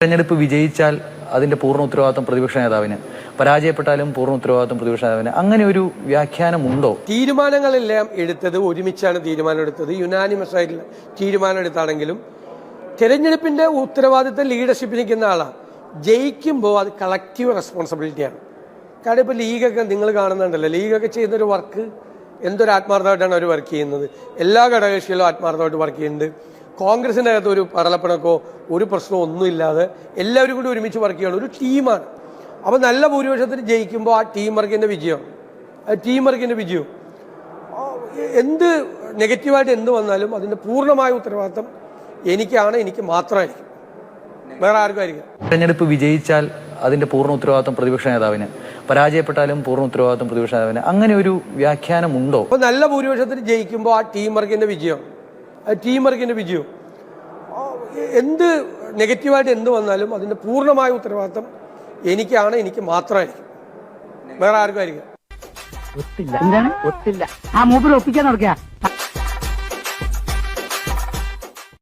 തെരഞ്ഞെടുപ്പ് വിജയിച്ചാൽ അതിന്റെ പൂർണ്ണ ഉത്തരവാദിത്വം പ്രതിപക്ഷ നേതാവിന്, പരാജയപ്പെട്ടാലും പൂർണ്ണ ഉത്തരവാദിത്വം പ്രതിപക്ഷ നേതാവിന്, അങ്ങനെ ഒരു വ്യാഖ്യാനമുണ്ടോ? തീരുമാനങ്ങളെല്ലാം എടുത്തത് ഒരുമിച്ചാണ് തീരുമാനം എടുത്തത്. യുനാനിമസ് ആയിട്ടുള്ള തീരുമാനം എടുത്താണെങ്കിലും തെരഞ്ഞെടുപ്പിന്റെ ഉത്തരവാദിത്വം ലീഡർഷിപ്പ് നിൽക്കുന്ന ആളാണ്. ജയിക്കുമ്പോൾ അത് കളക്റ്റീവ് റെസ്പോൺസിബിലിറ്റിയാണ്. കാരണം ഇപ്പോൾ ലീഗൊക്കെ നിങ്ങൾ കാണുന്നുണ്ടല്ലോ, ലീഗൊക്കെ ചെയ്യുന്നൊരു വർക്ക് എന്തൊരു ആത്മാർത്ഥമായിട്ടാണ് അവർ വർക്ക് ചെയ്യുന്നത്. എല്ലാ ഘടകകക്ഷികളും ആത്മാർത്ഥമായിട്ട് വർക്ക് ചെയ്യുന്നുണ്ട്. കോൺഗ്രസിൻ്റെ അകത്ത് ഒരു പടലപ്പണക്കോ ഒരു പ്രശ്നമോ ഒന്നുമില്ലാതെ എല്ലാവരും കൂടി ഒരുമിച്ച് വർക്ക് ചെയ്യണം, ഒരു ടീമാണ്. അപ്പോൾ നല്ല ഭൂരിപക്ഷത്തിന് ജയിക്കുമ്പോൾ ആ ടീം വർക്കിൻ്റെ വിജയം, എന്ത് നെഗറ്റീവായിട്ട് എന്ത് വന്നാലും അതിൻ്റെ പൂർണ്ണമായ ഉത്തരവാദിത്തം എനിക്ക് മാത്രമായിരിക്കും, വേറെ ആർക്കും ആയിരിക്കും. തെരഞ്ഞെടുപ്പ് വിജയിച്ചാൽ അതിന്റെ പൂർണ്ണ ഉത്തരവാദിത്വം പ്രതിപക്ഷ നേതാവിന്, പരാജയപ്പെട്ടാലും പൂർണ്ണ ഉത്തരവാദിത്വം പ്രതിപക്ഷ നേതാവിന്, അങ്ങനെ ഒരു വ്യാഖ്യാനമുണ്ടോ? അപ്പോൾ നല്ല ഭൂരിപക്ഷത്തിന് ജയിക്കുമ്പോൾ ആ ടീം വർക്കിൻ്റെ വിജയം, എന്ത് നെഗറ്റീവായിട്ട് എന്ത് വന്നാലും അതിന്റെ പൂർണ്ണമായ ഉത്തരവാദിത്തം എനിക്ക് മാത്രമായിരിക്കും, വേറെ ആർക്കും ആയിരിക്കും. ഒത്തില്ല. എന്താണ് ഒത്തില്ല? ആ മൂപ്പർ ഒപ്പിക്കാൻ നടക്കുക.